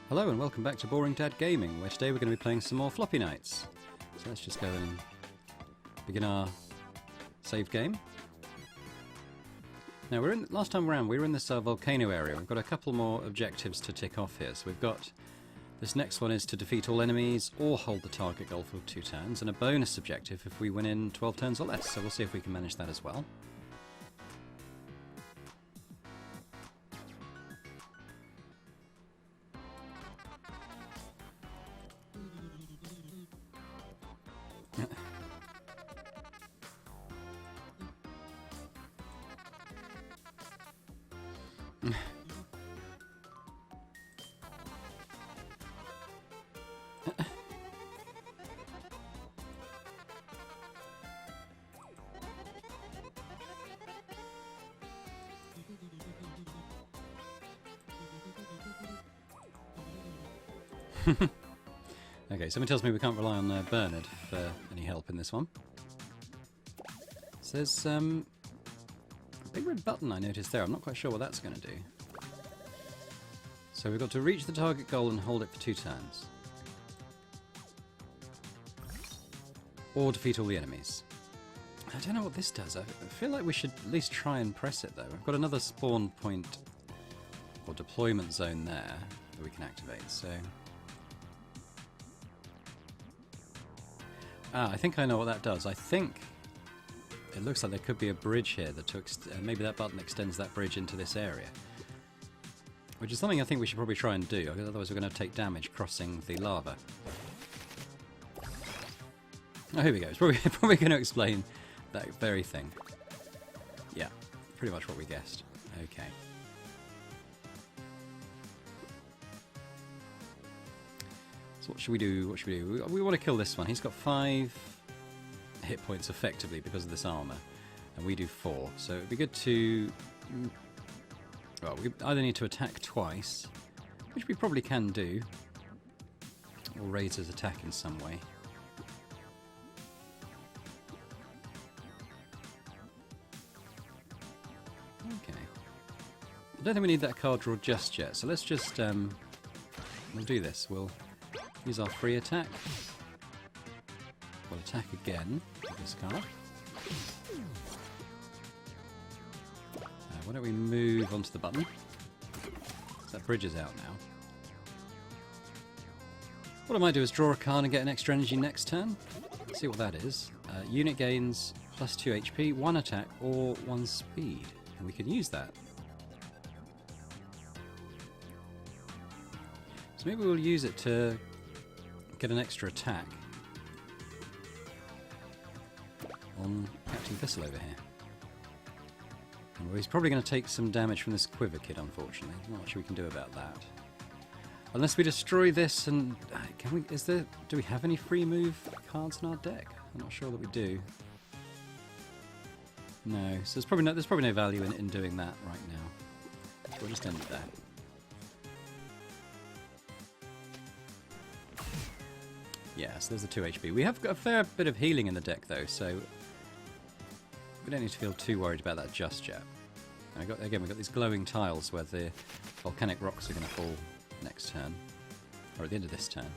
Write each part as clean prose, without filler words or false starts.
Hello and welcome back to Boring Dad Gaming, where today we're going to be playing some more Floppy Knights. So let's just go and begin our save game. Now last time around we were in this volcano area. We've got a couple more objectives to tick off here. So we've got this next one is to defeat all enemies or hold the target goal for 2 turns, and a bonus objective if we win in 12 turns or less. So we'll see if we can manage that as well. Okay, someone tells me we can't rely on Bernard for any help in this one. So there's a big red button I noticed there. I'm not quite sure what that's going to do. So we've got to reach the target goal and hold it for 2 turns. Or defeat all the enemies. I don't know what this does. I feel like we should at least try and press it though. We've got another spawn point or deployment zone there that we can activate, so... I think I know what that does. I think it looks like there could be a bridge here that maybe that button extends that bridge into this area. Which is something I think we should probably try and do, otherwise we're going to take damage crossing the lava. Oh, here we go. It's probably going to explain that very thing. Yeah, pretty much what we guessed. Okay. So what should we do? What should we do? We want to kill this one. He's got 5 hit points effectively because of this armour, and we do 4. So it'd be good to... Well, we either need to attack twice, which we probably can do, or raise his attack in some way. Okay. I don't think we need that card draw just yet, so let's just... we'll do this. We'll use our free attack. We'll attack again with this card. Why don't we move onto the button? That bridge is out now. What I might do is draw a card and get an extra energy next turn. Let's see what that is. Unit gains plus 2 HP, 1 attack, or 1 speed. And we can use that. So maybe we'll use it to get an extra attack on Captain Thistle over here. And well, he's probably going to take some damage from this Quiver Kid, unfortunately. Not much we can do about that. Unless we destroy this and... do we have any free move cards in our deck? I'm not sure that we do. No, so there's probably no value in doing that right now. So we'll just end it there. Yeah, so there's a 2 HP. We have got a fair bit of healing in the deck though, so we don't need to feel too worried about that just yet. And we've got these glowing tiles where the volcanic rocks are going to fall next turn, or at the end of this turn.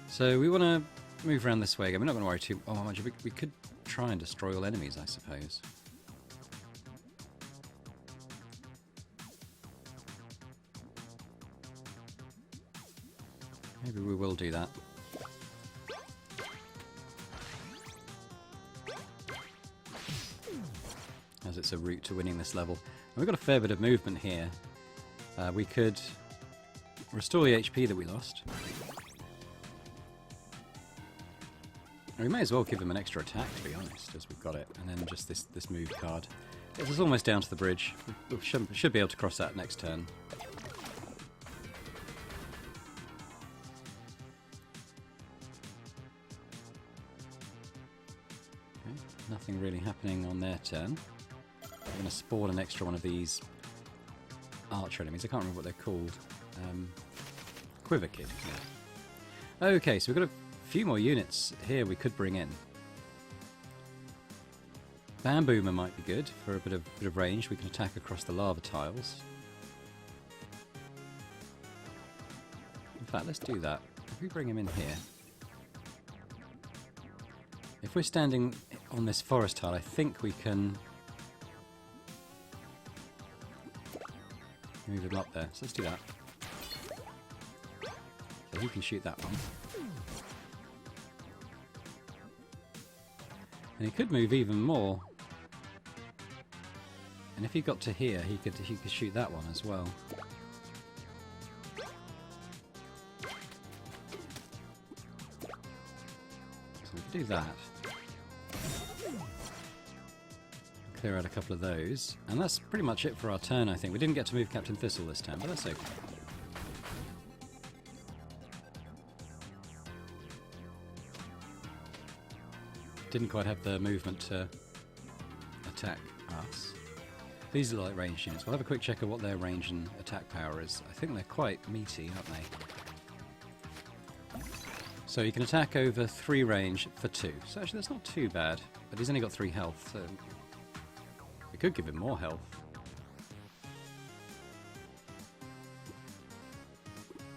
So we want to move around this way again. We're not going to worry too much. We could try and destroy all enemies, I suppose. Maybe we will do that. As it's a route to winning this level. And we've got a fair bit of movement here. We could restore the HP that we lost. And we may as well give him an extra attack, to be honest, as we've got it. And then just this move card. Gets us almost down to the bridge. We should be able to cross that next turn. Nothing really happening on their turn. I'm going to spawn an extra one of these archer enemies. I can't remember what they're called. Quiver Kid. Yeah. Okay, so we've got a few more units here we could bring in. Bamboomer might be good for a bit of range. We can attack across the lava tiles. fact, let's do that. If we bring him in here... If we're standing on this forest tile, I think we can... move him up there. So let's do that. So he can shoot that one. And he could move even more. And if he got to here, he could shoot that one as well. So we could do that. Clear out a couple of those. And that's pretty much it for our turn, I think. We didn't get to move Captain Thistle this time, but that's okay. Didn't quite have the movement to attack us. These are like ranged units. We'll have a quick check of what their range and attack power is. I think they're quite meaty, aren't they? So you can attack over 3 range for 2. So actually that's not too bad. But he's only got 3 health, so we could give him more health.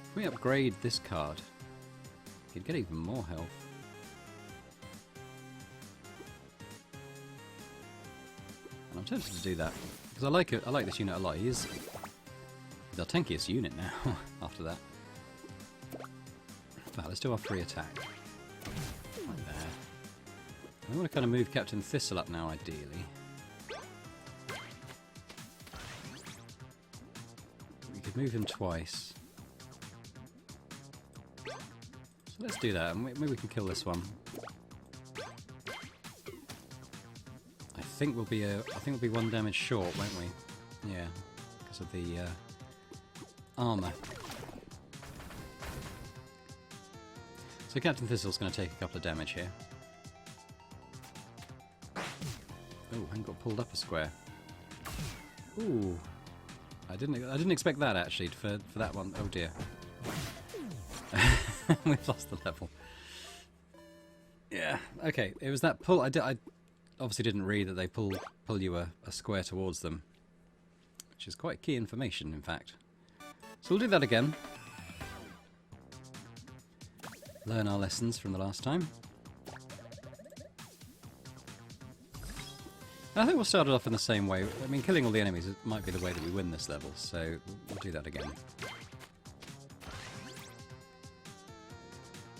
If we upgrade this card, he'd get even more health. And I'm tempted to do that because I like it. I like this unit a lot. He's our tankiest unit now. After that, right, let's do our free attack. Right there. I want to kind of move Captain Thistle up now, ideally. We could move him twice. So let's do that, and maybe we can kill this one. I think we'll be 1 damage short, won't we? Yeah, because of the armour. So Captain Thistle's going to take a couple of damage here. Oh, I got pulled up a square. Ooh, I didn't expect that actually for that one. Oh dear, we've lost the level. Yeah, okay. It was that pull. I obviously didn't read that they pull you a square towards them, which is quite key information, in fact. So we'll do that again. Learn our lessons from the last time. I think we'll start it off in the same way. I mean, killing all the enemies might be the way that we win this level, so we'll do that again.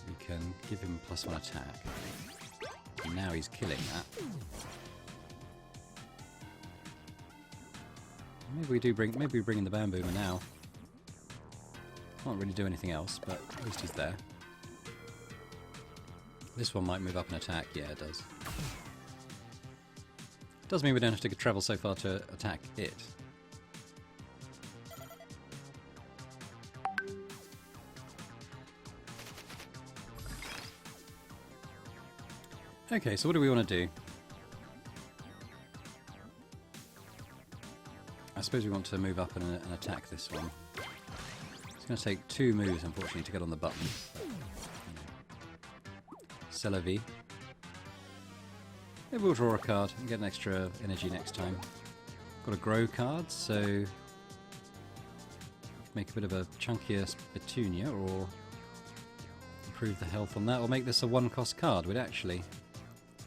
We can give him +1 attack. And now he's killing that. Maybe we bring in the Bamboomer now. Can't really do anything else, but at least he's there. This one might move up and attack. Yeah, it does. Does mean we don't have to travel so far to attack it. Okay, so what do we want to do? I suppose we want to move up and attack this one. It's going to take 2 moves, unfortunately, to get on the button. C'est la vie. Maybe we'll draw a card and get an extra energy next time. Got a grow card, so make a bit of a chunkier Petunia, or improve the health on that, or make this a 1-cost card, would actually.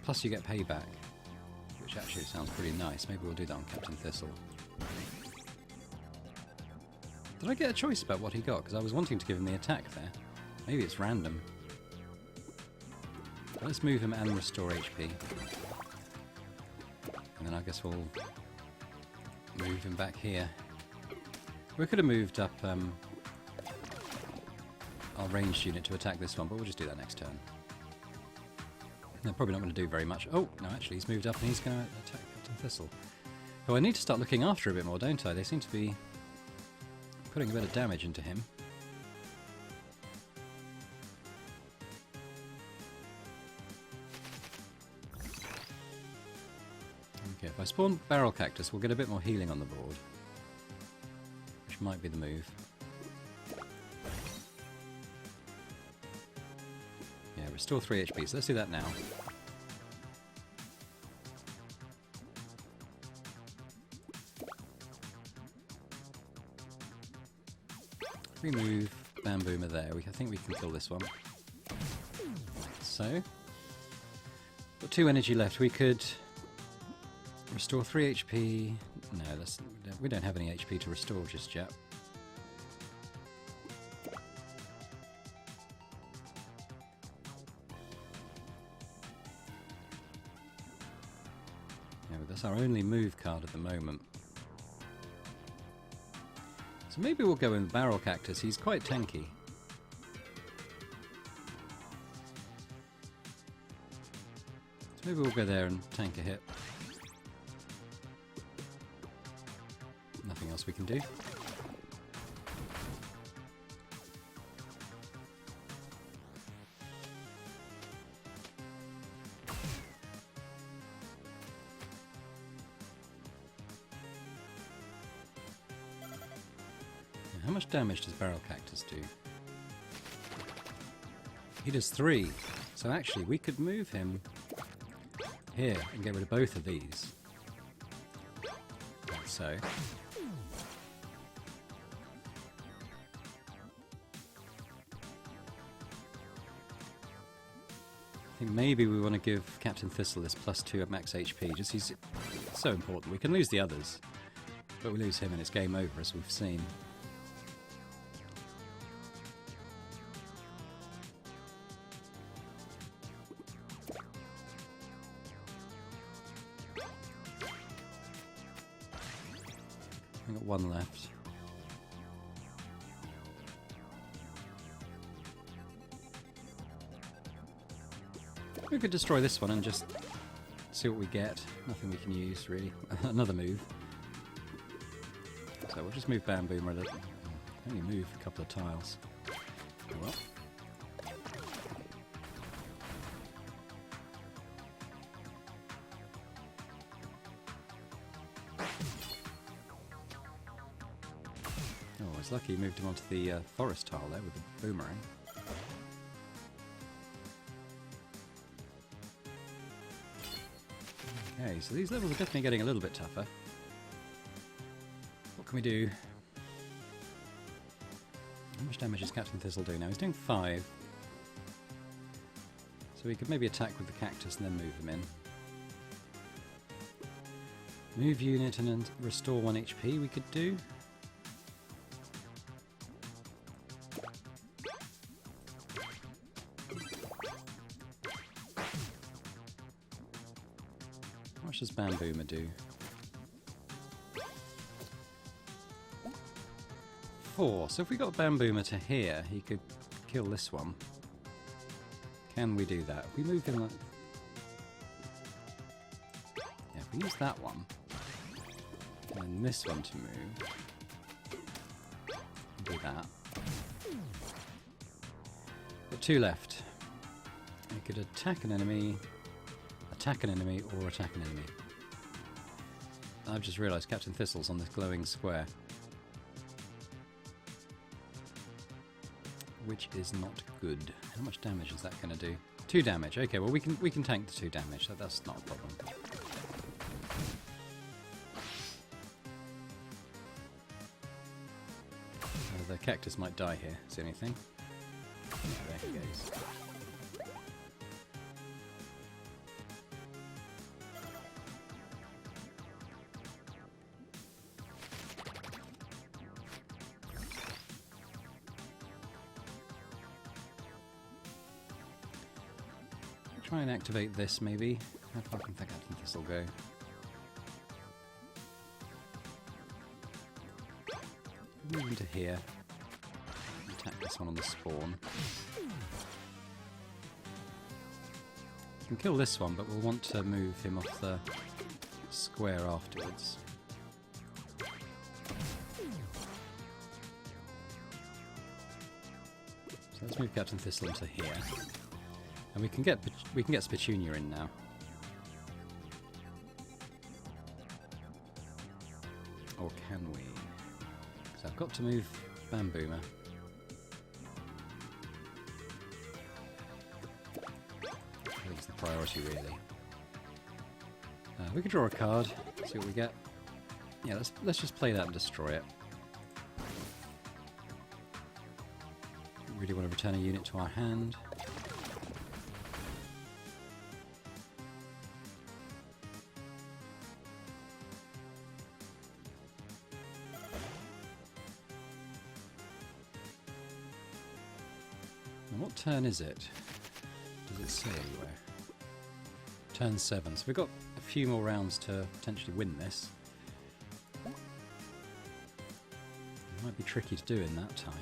Plus you get payback, which actually sounds pretty nice. Maybe we'll do that on Captain Thistle. Did I get a choice about what he got? Because I was wanting to give him the attack there. Maybe it's random. But let's move him and restore HP. And then I guess we'll move him back here. We could have moved up our ranged unit to attack this one, but we'll just do that next turn. They're probably not going to do very much. Oh, no, actually he's moved up and he's going to attack Captain Thistle. Oh, I need to start looking after a bit more, don't I? They seem to be putting a bit of damage into him. Okay, if I spawn Barrel Cactus, we'll get a bit more healing on the board, which might be the move. Yeah, restore 3 HP, so let's do that now. Remove Bamboomer there. there. I think we can kill this one. So, got 2 energy left. We could restore 3 HP. No, we don't have any HP to restore just yet. Yeah, but that's our only move card at the moment. So maybe we'll go in Barrel Cactus. He's quite tanky. So maybe we'll go there and tank a hit. Nothing else we can do. How much damage does Barrel Cactus do? He does 3. So actually we could move him here and get rid of both of these. Like so. I think maybe we want to give Captain Thistle this +2 at max HP. Just he's so important. We can lose the others, but we lose him and it's game over, as we've seen. I've got 1 left. We could destroy this one and just see what we get. Nothing we can use, really. Another move. So we'll just move Bamboomer a little. Only move a couple of tiles. Oh well. Oh, it's lucky he moved him onto the forest tile there with the boomerang. Okay, so these levels are definitely getting a little bit tougher. What can we do? How much damage does Captain Thistle do now? He's doing 5. So we could maybe attack with the cactus and then move him in. Move unit and then restore 1 HP we could do. How much does Bamboomer do? 4. So if we got Bamboomer to here, he could kill this one. Can we do that? If we move him like... Yeah, if we use that one, and this one to move, do that. Got 2 left. We could attack an enemy, or attack an enemy. I've just realised Captain Thistle's on this glowing square, which is not good. How much damage is that going to do? 2 damage. Okay, well we can tank the 2 damage. That's not a problem. The cactus might die here. Is there anything? Yeah, there he goes. Try and activate this, maybe. How far can Captain Thistle go? Move into here. Attack this one on the spawn. We can kill this one, but we'll want to move him off the square afterwards. So let's move Captain Thistle into here. And we can get Spitunia in now. Or can we? So I've got to move Bamboomer. I think it's the priority, really. We could draw a card, see what we get. Yeah, let's just play that and destroy it. really want to return a unit to our hand. And what turn is it? Does it say anywhere? Turn 7, so we've got a few more rounds to potentially win this. It might be tricky to do in that time.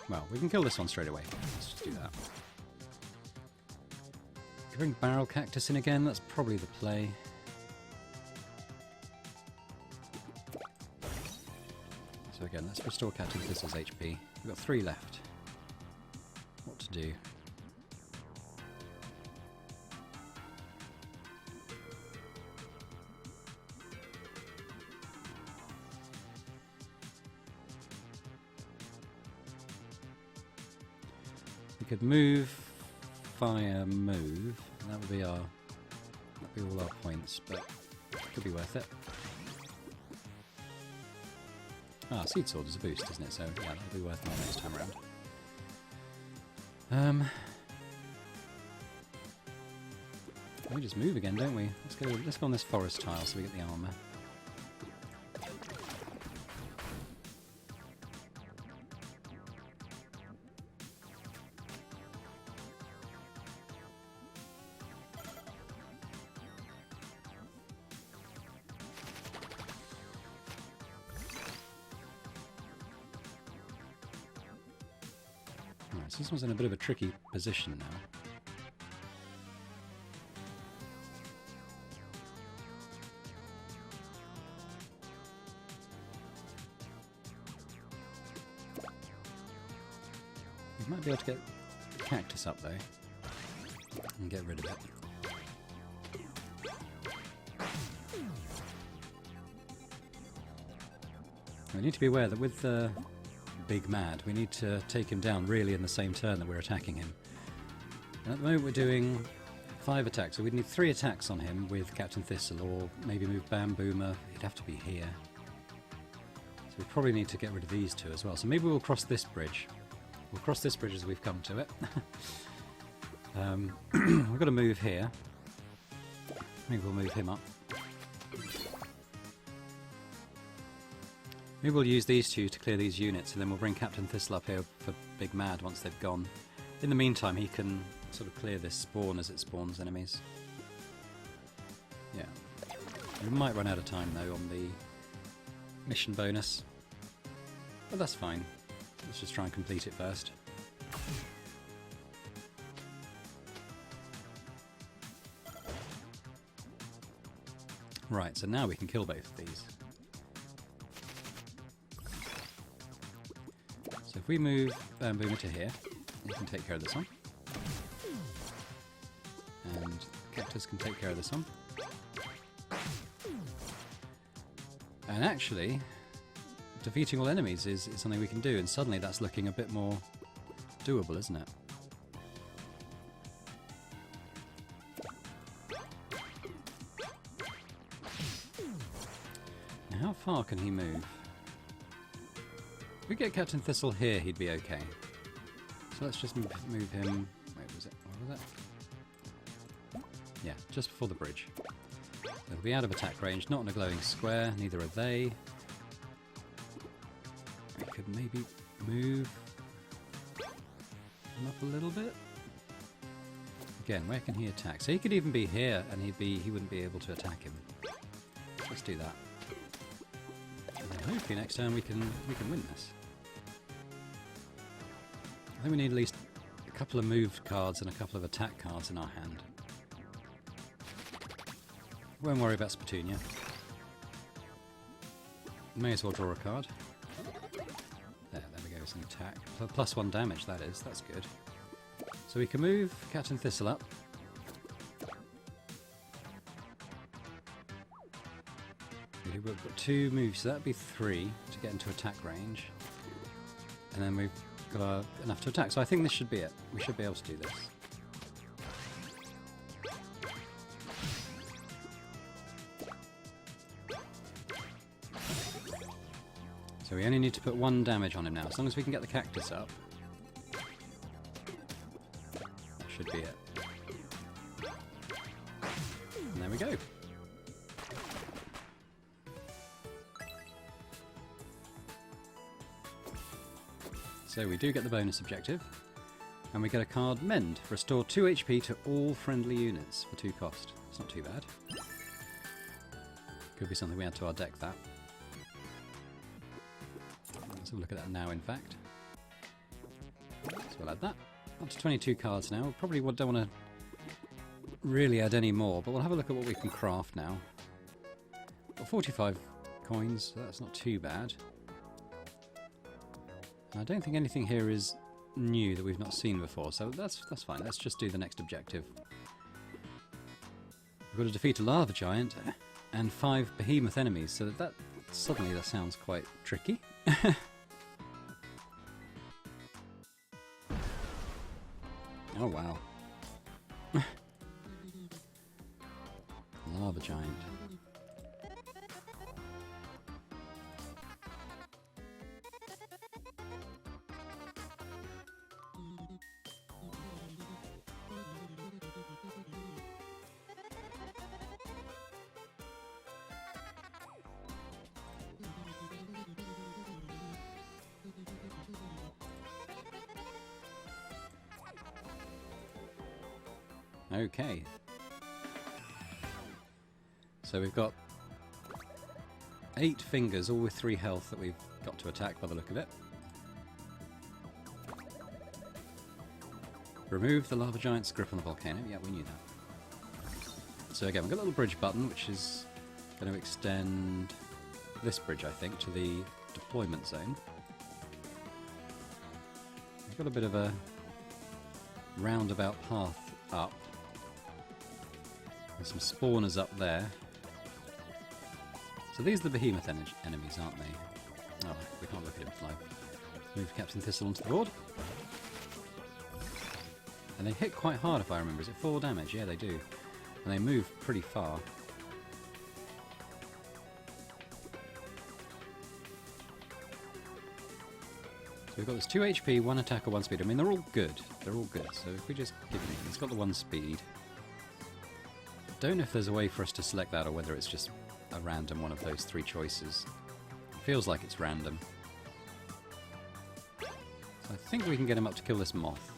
Well, we can kill this one straight away. Let's just do that. Can bring Barrel Cactus in again? That's probably the play. So again, let's restore Captain Thistle's HP. We've got 3 left. What to do? We could move, fire, move. And that would be all our points, but it could be worth it. Ah, Seed Sword is a boost, isn't it? So yeah, that'll be worth more next time around. We just move again, don't we? Let's go on this forest tile so we get the armor. Right, so this one's in a bit of a tricky position now. We might be able to get the cactus up though and get rid of it. We need to be aware that with the Big Mad, we need to take him down really in the same turn that we're attacking him. And at the moment we're doing 5 attacks, so we'd need 3 attacks on him with Captain Thistle, or maybe move Bamboomer. He'd have to be here. So we probably need to get rid of these 2 as well. So maybe we'll cross this bridge. We'll cross this bridge as we've come to it. We've got to move here. Maybe we'll move him up. Maybe we'll use these 2 to clear these units, and then we'll bring Captain Thistle up here for Big Mad once they've gone. In the meantime, he can sort of clear this spawn as it spawns enemies. Yeah. We might run out of time, though, on the mission bonus. But that's fine. Let's just try and complete it first. Right, so now we can kill both of these. So if we move Bamboomer to here, you can take care of this one. And Cactus can take care of this one. And actually, defeating all enemies is something we can do, and suddenly that's looking a bit more doable, isn't it? Now, how far can he move? If we get Captain Thistle here, he'd be okay. So let's just move him... Wait, was it? What was it? Yeah, just before the bridge. He'll be out of attack range, not in a glowing square, neither are they. We could maybe move him up a little bit. Again, where can he attack? So he could even be here, and he wouldn't be able to attack him. Let's do that. And hopefully next turn we can win this. I think we need at least a couple of moved cards and a couple of attack cards in our hand. Won't worry about Spatunia. May as well draw a card. There we go, it's an attack. +1 damage, that is. That's good. So we can move Captain Thistle up. we've got 2 moves, so that'd be 3 to get into attack range. And then we've got enough to attack. So I think this should be it. We should be able to do this. So we only need to put 1 damage on him now. As long as we can get the cactus up, that should be it. And there we go. So we do get the bonus objective, and we get a card Mend. Restore 2 HP to all friendly units for 2 cost. It's not too bad. Could be something we add to our deck, that. Let's have a look at that now, in fact. So we'll add that. Up to 22 cards now. We probably don't want to really add any more, but we'll have a look at what we can craft now. Got 45 coins, so that's not too bad. I don't think anything here is new that we've not seen before, so that's fine. Let's just do the next objective. We've got to defeat a lava giant and 5 behemoth enemies, so that suddenly that sounds quite tricky. Oh wow. Lava giant. Okay. So we've got 8 fingers, all with 3 health that we've got to attack by the look of it. Remove the lava giant's grip on the volcano. Yeah, we knew that. So again, we've got a little bridge button, which is going to extend this bridge, I think, to the deployment zone. We've got a bit of a roundabout path up. There's some spawners up there. So these are the behemoth enemies, aren't they? Oh, we can't look at him fly. Move Captain Thistle onto the board. And they hit quite hard, if I remember. Is it 4 damage? Yeah, they do. And they move pretty far. So we've got this 2 HP, 1 attack or 1 speed. I mean, they're all good. They're all good. So if we just give him... He's got the 1 speed. Don't know if there's a way for us to select that or whether it's just a random one of those 3 choices. It feels like it's random. So I think we can get him up to kill this moth.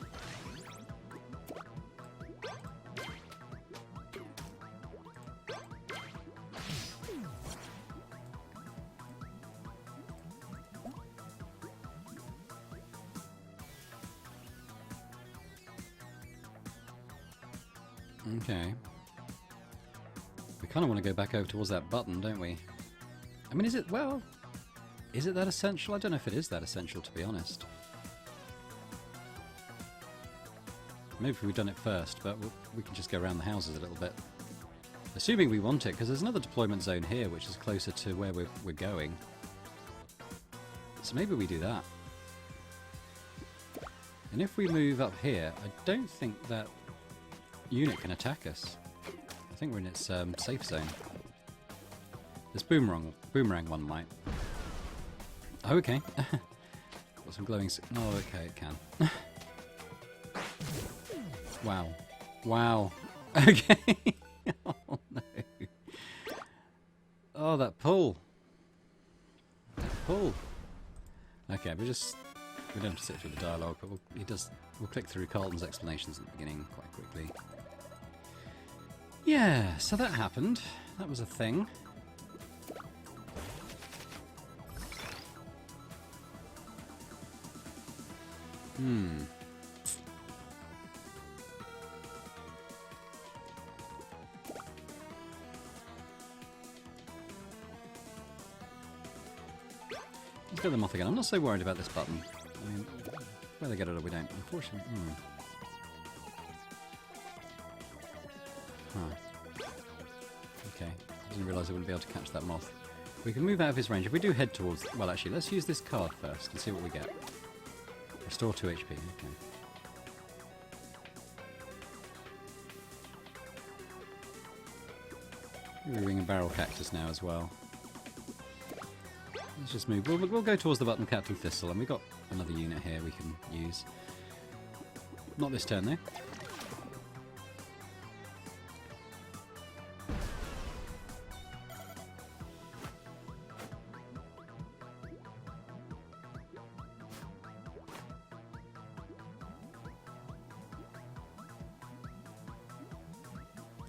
Okay. We kind of want to go back over towards that button, don't we? I mean, is it that essential? I don't know if it is that essential, to be honest. Maybe we've done it first, but we can just go around the houses a little bit. Assuming we want it, because there's another deployment zone here, which is closer to where we're going. So maybe we do that. And if we move up here, I don't think that unit can attack us. I think we're in its safe zone. This boomerang one might. Oh, okay. Got some glowing... Oh, okay, it can. Wow. Wow. Okay. Oh, no. Oh, that pull. That pull. Okay, we don't have to sit through the dialogue, but we'll click through Carlton's explanations at the beginning quite quickly. Yeah, so that happened. That was a thing. Let's go to the moth again. I'm not so worried about this button. I mean, whether they get it or we don't. Unfortunately. Huh. Okay. I didn't realise I wouldn't be able to catch that moth. We can move out of his range. If we do head towards... Well, actually, let's use this card first and see what we get. Restore 2 HP. Okay. We're ring a barrel cactus now as well. Let's just move. We'll go towards the button Captain Thistle, and we've got another unit here we can use. Not this turn, though.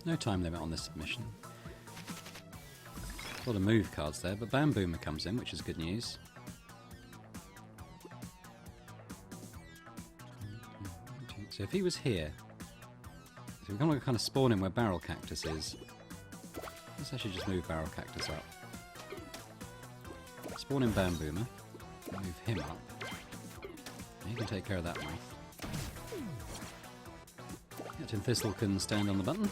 No time limit on this submission. A lot of move cards there, but Bamboomer comes in, which is good news. So if he was here, so we're going to kind of spawn him where Barrel Cactus is. Let's actually just move Barrel Cactus up. Spawn in Bamboomer, move him up. And he can take care of that moth. Captain Thistle can stand on the button.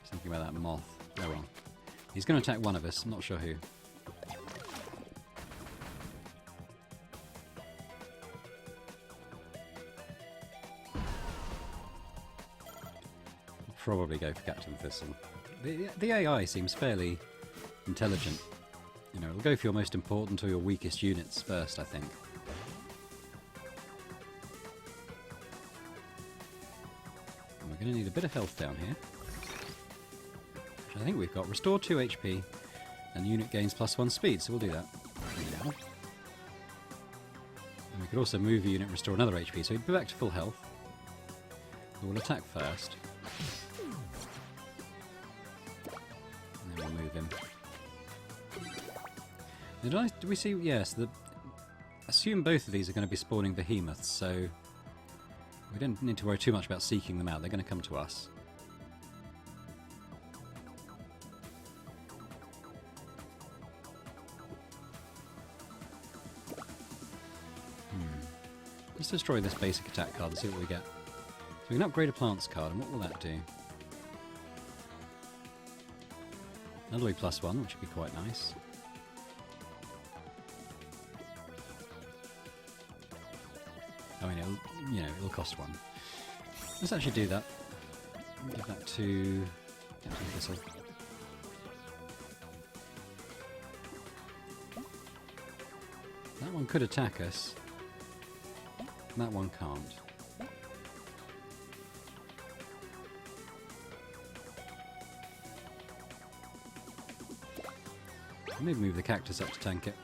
Thinking about that moth. Oh well. He's going to attack one of us, I'm not sure who. I'll probably go for Captain Thistle. The AI seems fairly intelligent. You know, it'll go for your most important or your weakest units first, I think. And we're going to need a bit of health down here. Which I think we've got. Restore 2 HP, and the unit gains +1 speed, so we'll do that now. And we could also move a unit, restore another HP, so he'd be back to full health. So we'll attack first. And then we'll move him. Did we see? Yes, assume both of these are going to be spawning behemoths, so we don't need to worry too much about seeking them out. They're going to come to us. Let's destroy this basic attack card and see what we get. So we can upgrade a plants card, and what will that do? Another +1, which would be quite nice. I mean, it'll cost 1. Let's actually do that. Give that to Captain Thistle. That one could attack us. That one can't. Maybe move the cactus up to tank it.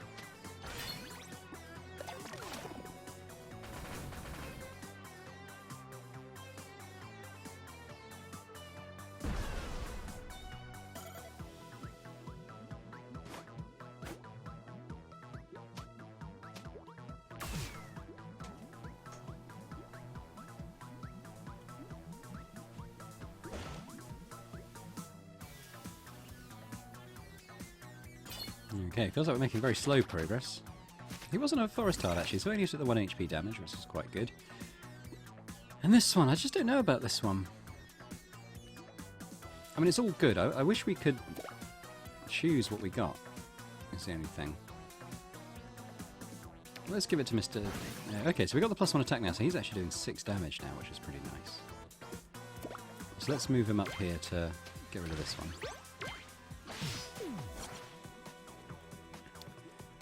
Okay, feels like we're making very slow progress. He wasn't a forest tile actually, so he only took the 1 HP damage, which is quite good. And this one, I just don't know about this one. I mean, it's all good. I wish we could choose what we got. That's the only thing. Let's give it to Mr... okay, so we got the +1 attack now, so he's actually doing 6 damage now, which is pretty nice. So let's move him up here to get rid of this one.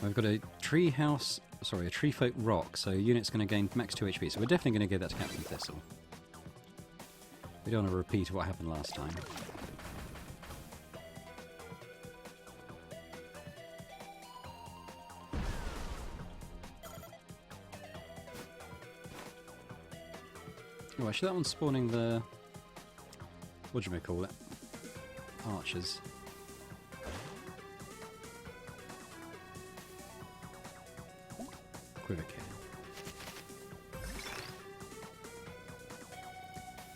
We've got a tree house, sorry, a tree folk rock, so unit's going to gain max 2 HP, so we're definitely going to give that to Captain Thistle. We don't want to repeat what happened last time. Oh, actually that one's spawning the... what do you call it? Archers. Quiver kill.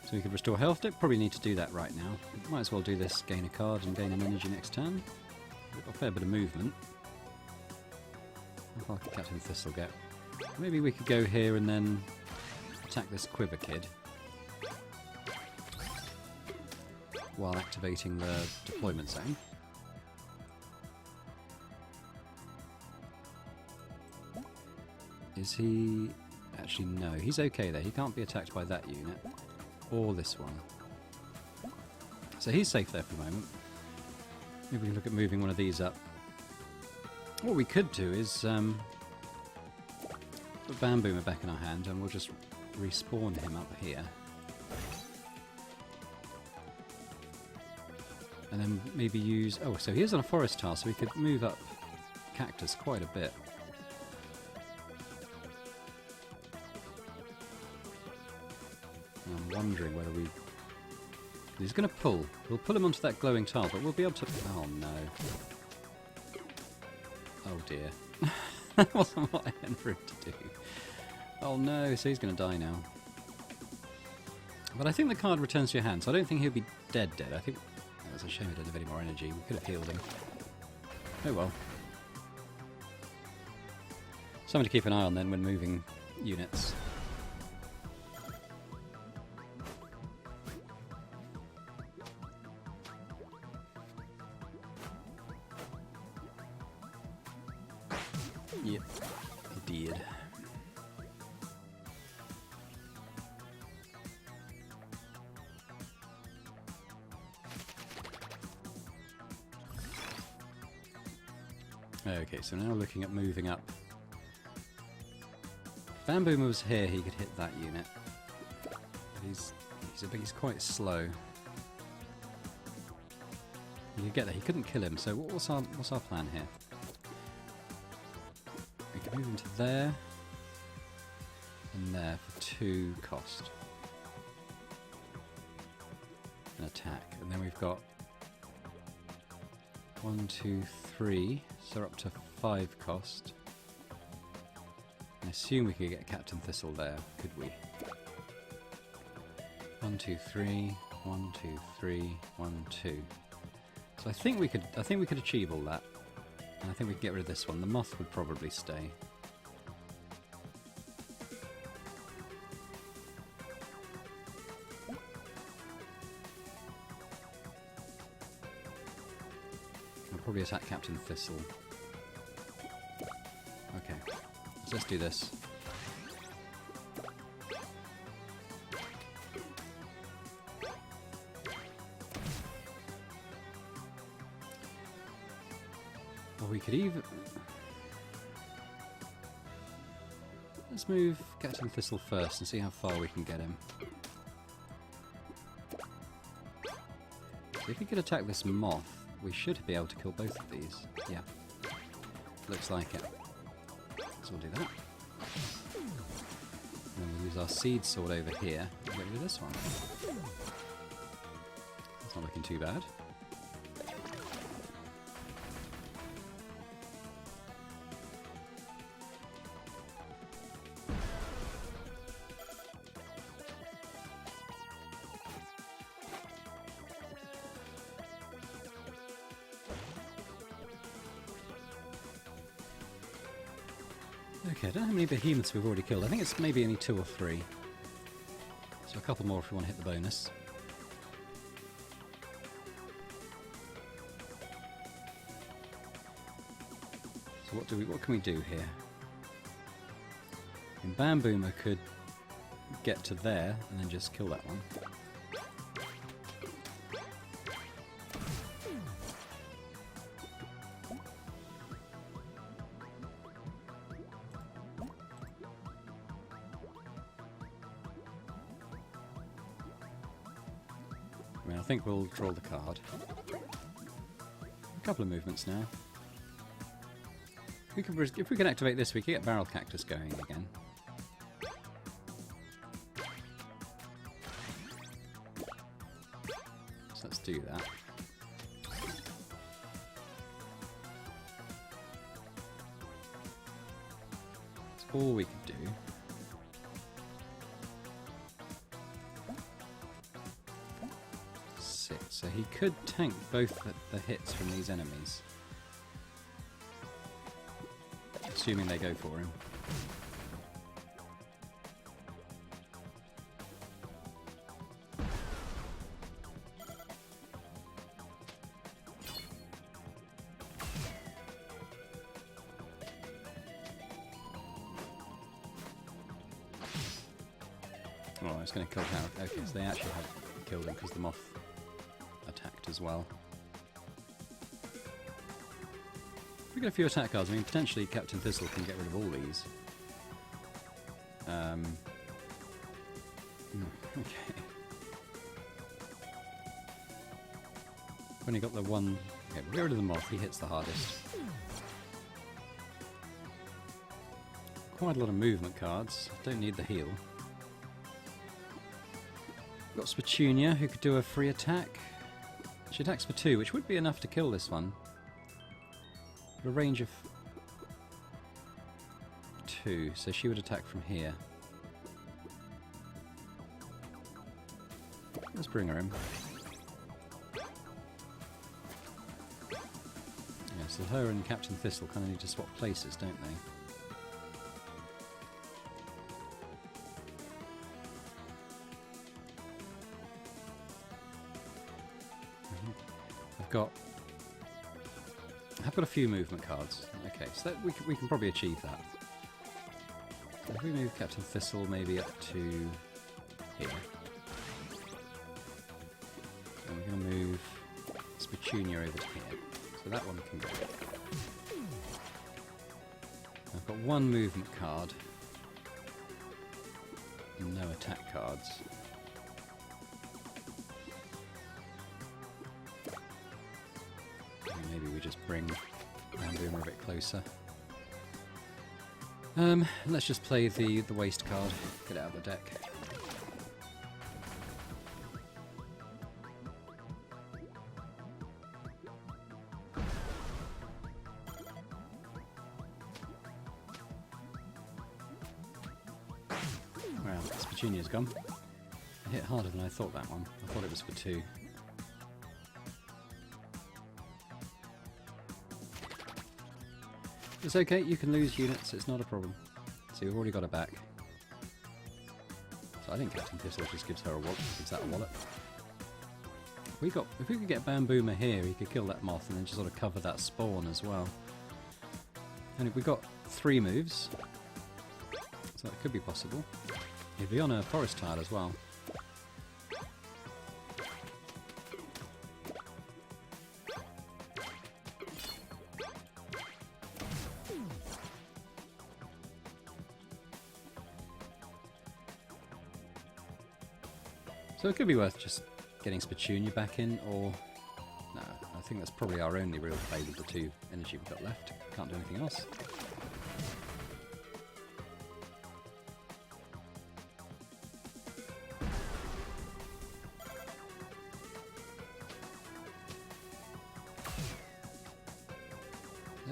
So we could restore health. Don't probably need to do that right now. Might as well do this, gain a card and gain an energy next turn. We've got a fair bit of movement. How far can Captain Thistle get? Maybe we could go here and then attack this Quiver Kid while activating the deployment zone. Is he... Actually, no. He's okay there. He can't be attacked by that unit. Or this one. So he's safe there for the moment. Maybe we can look at moving one of these up. What we could do is put Bamboomer back in our hand and we'll just respawn him up here. And then maybe use... Oh, so he is on a forest tile, so we could move up Cactus quite a bit. And I'm wondering whether we... He's going to pull. We'll pull him onto that glowing tile, but we'll be able to... Oh, no. Oh, dear. That wasn't what I meant for him to do. Oh, no. So he's going to die now. But I think the card returns to your hand, so I don't think he'll be dead. I think... It's a shame he doesn't have any more energy. We could have healed him. Oh, well. Something to keep an eye on, then, when moving units. Yep, he did. Okay, so now looking at moving up. If Bamboomer was here, he could hit that unit. But he's quite slow. He could get there. He couldn't kill him. So what's our plan here? We can move him to there and there for 2 cost. An attack, and then we've got 1, 2, 3, so we're up to 5 cost. I assume we could get Captain Thistle there, could we? 1, 2, 3, 1, 2, 3, 1, 2. So I think we could achieve all that. And I think we could get rid of this one. The moth would probably stay. I'll probably attack Captain Thistle. Okay, so let's do this. Or we could even... Let's move Captain Thistle first and see how far we can get him. So if we could attack this moth, we should be able to kill both of these. Yeah. Looks like it. So we'll do that. And then we'll use our seed sword over here and get rid of this one. That's not looking too bad. Okay, I don't know how many behemoths we've already killed. I think it's maybe only 2 or 3. So a couple more if we want to hit the bonus. So what can we do here? And Bamboomer could get to there and then just kill that one. I think we'll draw the card. A couple of movements now. If we can activate this, we can get Barrel Cactus going again. So let's do that. That's all we could do. So he could tank both the hits from these enemies. Assuming they go for him. I was going to kill Tower. Okay, so they actually have killed him because the moth attacked as well. If we get a few attack cards, I mean, potentially Captain Thistle can get rid of all these. Okay. When he got the one... Okay, we'll get rid of the moth, he hits the hardest. Quite a lot of movement cards, don't need the heal. Got Spetunia, who could do a free attack. She attacks for 2, which would be enough to kill this one. A range of 2, so she would attack from here. Let's bring her in. Yeah, so her and Captain Thistle kind of need to swap places, don't they? I've got a few movement cards. Okay, so that we can probably achieve that. So if we move Captain Thistle maybe up to here. And we're going to move Spetunia over to here. So that one can go. I've got one movement card. And no attack cards. Maybe we just bring Boomer a bit closer. Let's just play the waste card, get it out of the deck. Well, Spetunia's gone. I hit harder than I thought that one. I thought it was for 2. It's okay, you can lose units, it's not a problem. See, we've already got her back. So I think Captain Thistle just gives her a wallet, gives that a wallet. If we could get Bamboomer here, he could kill that moth and then just sort of cover that spawn as well. And we've got 3 moves, so that could be possible. He'd be on a forest tile as well. So it could be worth just getting Spetunia back in, or... No, I think that's probably our only real play with the 2 energy we've got left. Can't do anything else.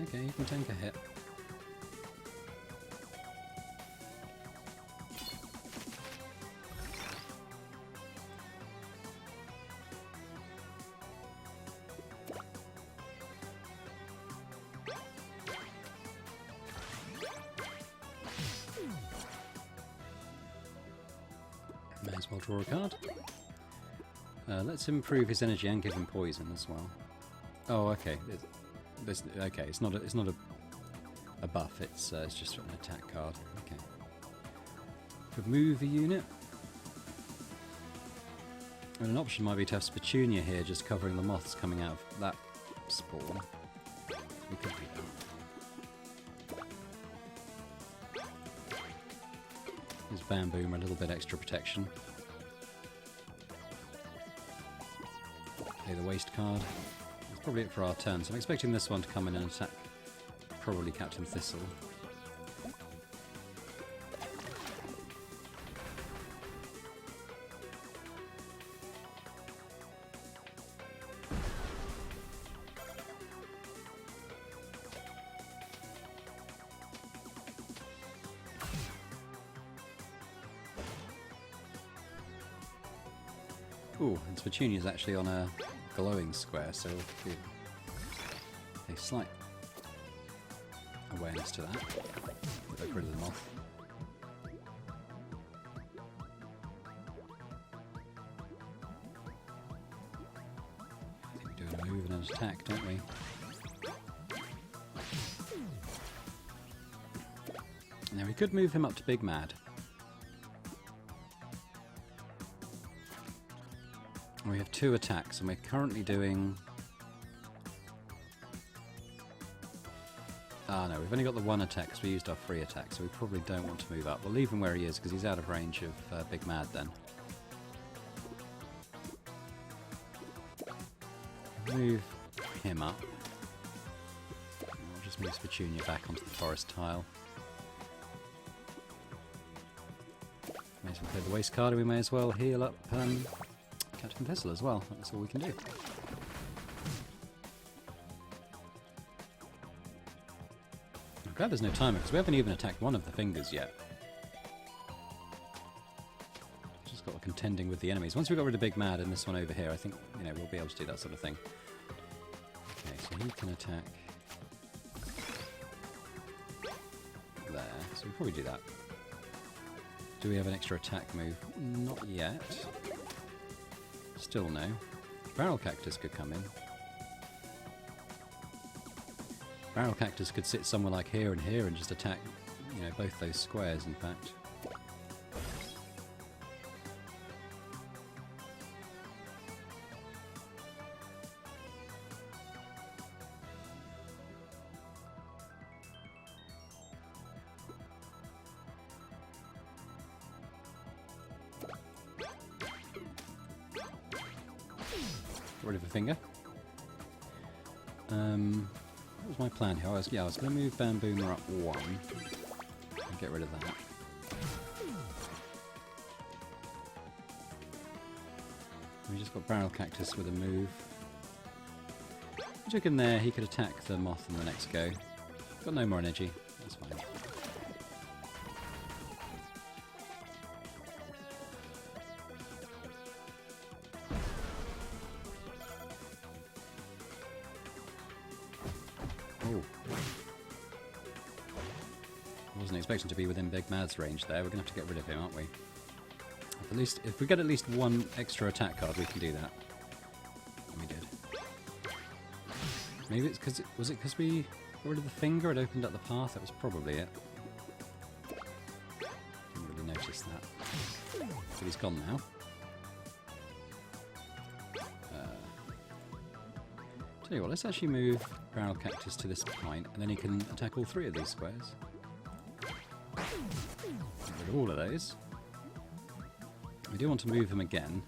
Okay, you can tank a hit. May as well draw a card. Let's improve his energy and give him poison as well. Oh, okay. Okay, it's not a buff. It's just an attack card. Okay. Could move a unit. And an option might be to have Spetunia here, just covering the moths coming out of that spawn. We could do that. Gives Bamboomer a little bit extra protection. Play the waste card. That's probably it for our turn, so I'm expecting this one to come in and attack probably Captain Thistle. Ooh, and Spetunia's actually on a glowing square, so we'll do a slight awareness to that. Get rid of the moth. I think we do a move and an attack, don't we? Now we could move him up to Big Mad. We have 2 attacks, and we're currently doing... Ah, no, we've only got the 1 attack because we used our free attack, so we probably don't want to move up. We'll leave him where he is because he's out of range of Big Mad then. Move him up. I'll just move Petunia back onto the forest tile. May as well play the waste card, and we may as well heal up Captain Thistle as well. That's all we can do. I'm glad there's no timer, because we haven't even attacked one of the fingers yet. Just got contending with the enemies. Once we got rid of Big Mad and this one over here, I think, you know, we'll be able to do that sort of thing. Okay, so he can attack there, so we'll probably do that. Do we have an extra attack move? Not yet. Still no. Barrel Cactus could come in. Barrel Cactus could sit somewhere like here and just attack, you know, both those squares, in fact. Rid of a finger. What was my plan here? I was going to move Bamboomer up 1 and get rid of that. We just got Barrel Cactus with a move. If we took him there, he could attack the moth in the next go. Got no more energy. That's fine. Wasn't expecting to be within Big Mad's range there. We're going to have to get rid of him, aren't we? If we get at least 1 extra attack card, we can do that. And we did. Maybe it's because... Was it because we got rid of the finger? It opened up the path? That was probably it. Didn't really notice that. But he's gone now. Tell you what, let's actually move Barrel Cactus to this point, and then he can attack all 3 of these squares. Get rid of all of those. We do want to move him again,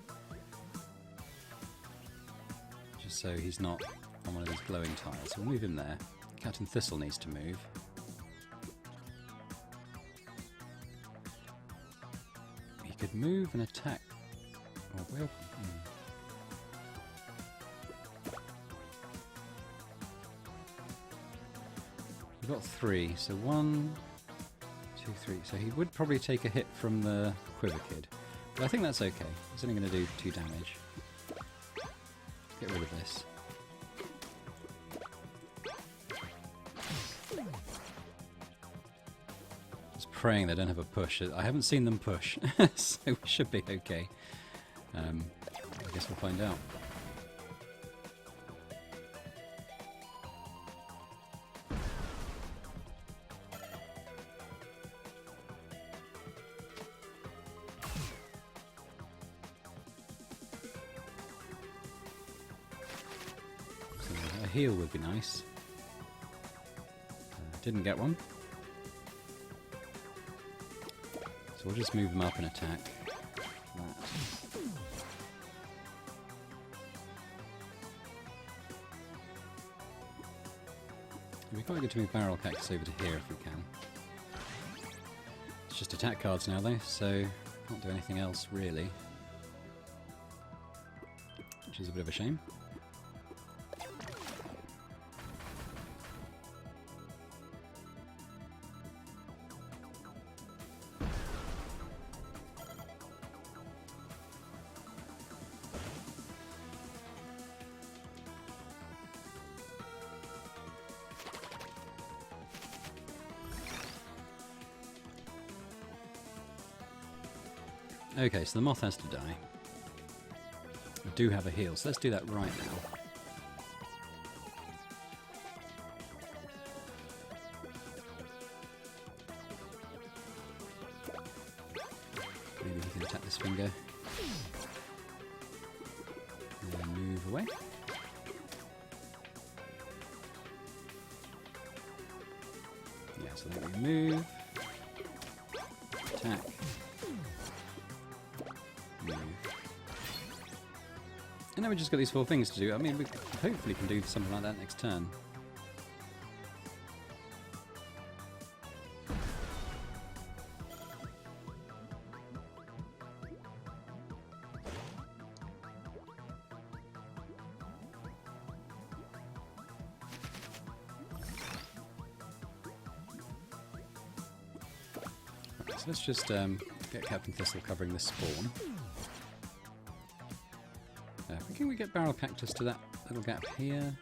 just so he's not on one of these glowing tiles. So we'll move him there. Captain Thistle needs to move. He could move and attack. Oh, where? We've got 3, so 1, 2, 3. So he would probably take a hit from the Quiver Kid. But I think that's okay. It's only going to do 2 damage. Get rid of this. Just praying they don't have a push. I haven't seen them push, so we should be okay. I guess we'll find out. Heal would be nice. Didn't get one. So we'll just move him up and attack that. It'd be quite good to move Barrel Cactus over to here if we can. It's just attack cards now though, so can't do anything else really. Which is a bit of a shame. Okay, so the moth has to die. We do have a heal, so let's do that right now. Maybe he can attack this finger. away. Yeah, so then we move, attack, move. And now we just got these 4 things to do. I mean, we hopefully can do something like that next turn. So let's just get Captain Thistle covering this spawn. Can we get Barrel Cactus to that little gap here?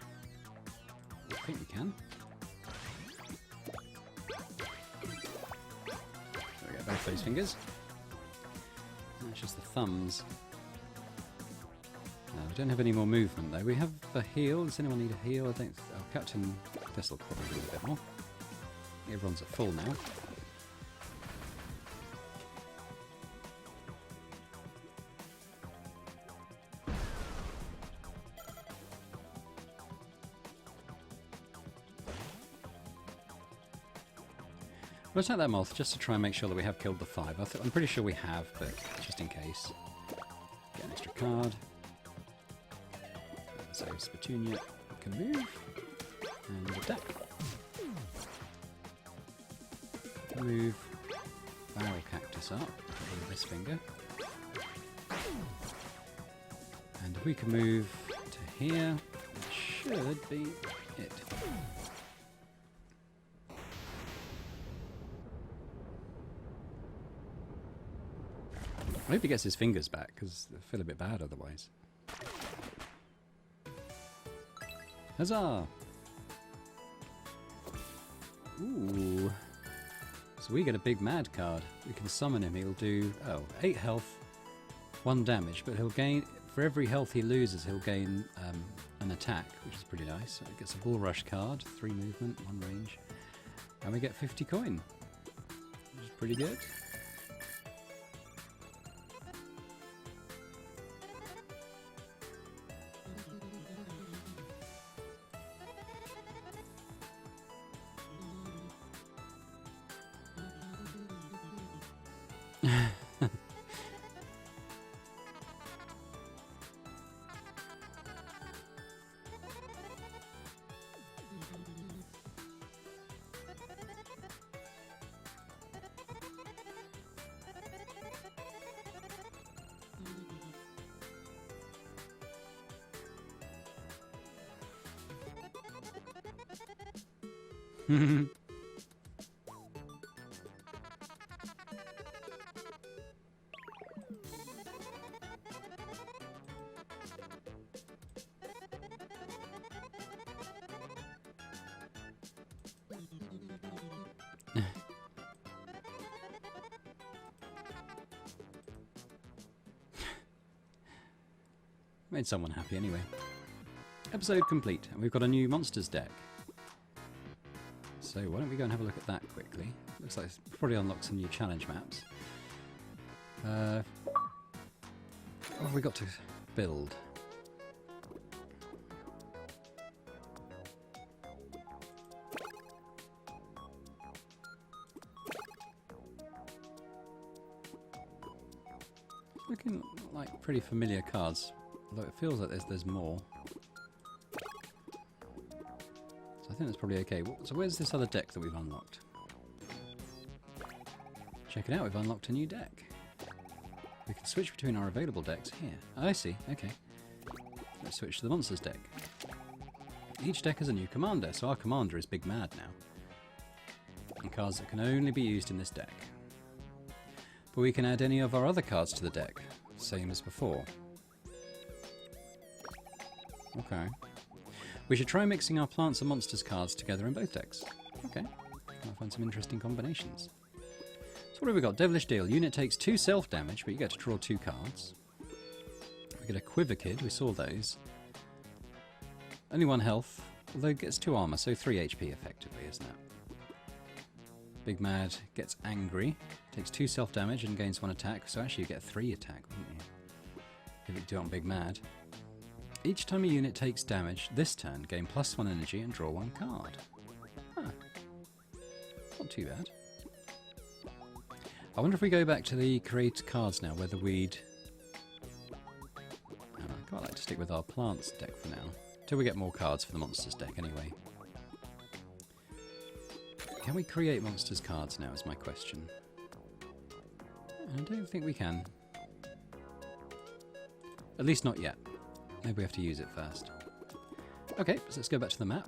I think we can. There we go, both those fingers. That's just the thumbs. We don't have any more movement though. We have a heal. Does anyone need a heal? I think Captain Thistle probably need a bit more. Everyone's at full now. We'll attack that moth just to try and make sure that we have killed the 5. I'm pretty sure we have, but just in case. Get an extra card. So Spatunia can move. And attack. Move Barrel Cactus up with this finger. And if we can move to here, it should be it. I hope he gets his fingers back, because I feel a bit bad otherwise. Huzzah! Ooh. So we get a big mad card. We can summon him. He'll do, 8 health, 1 damage, but he'll gain, for every health he loses, he'll gain an attack, which is pretty nice. So it gets a Bull Rush card, 3 movement, 1 range, and we get 50 coin, which is pretty good. Made someone happy anyway. Episode complete, and we've got a new monsters deck. So why don't we go and have a look at that quickly. Looks like it's probably unlocked some new challenge maps. What have we got to build? Looking like pretty familiar cards, although it feels like there's more. So I think that's probably okay. So where's this other deck that we've unlocked? Check it out, we've unlocked a new deck. We can switch between our available decks here. Oh, I see, okay. Let's switch to the monsters deck. Each deck has a new commander, so our commander is Big Mad now. And cards that can only be used in this deck. But we can add any of our other cards to the deck, same as before. Okay. We should try mixing our plants and monsters cards together in both decks. Okay. I'll find some interesting combinations. So what have we got? Devilish Deal. Unit takes 2 self-damage, but you get to draw 2 cards. We get a Quiver Kid. We saw those. Only 1 health, although it gets 2 armor, so 3 HP effectively, isn't it? Big Mad gets angry, takes 2 self-damage and gains 1 attack, so actually you get 3 attack, wouldn't you? If you do it on Big Mad. Each time a unit takes damage this turn, gain +1 energy and draw 1 card. Huh. Not too bad. I wonder if we go back to the create cards now, whether we'd... I quite like to stick with our plants deck for now. Till we get more cards for the monsters deck anyway. Can we create monsters cards now is my question. I don't think we can. At least not yet. Maybe we have to use it first. Okay, so let's go back to the map.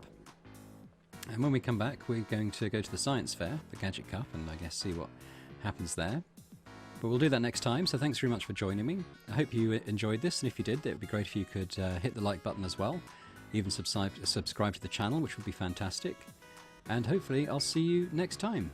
And when we come back, we're going to go to the Science Fair, the Gadget Cup, and I guess see what happens there. But we'll do that next time, so thanks very much for joining me. I hope you enjoyed this, and if you did, it would be great if you could hit the like button as well. Even subscribe to the channel, which would be fantastic. And hopefully I'll see you next time.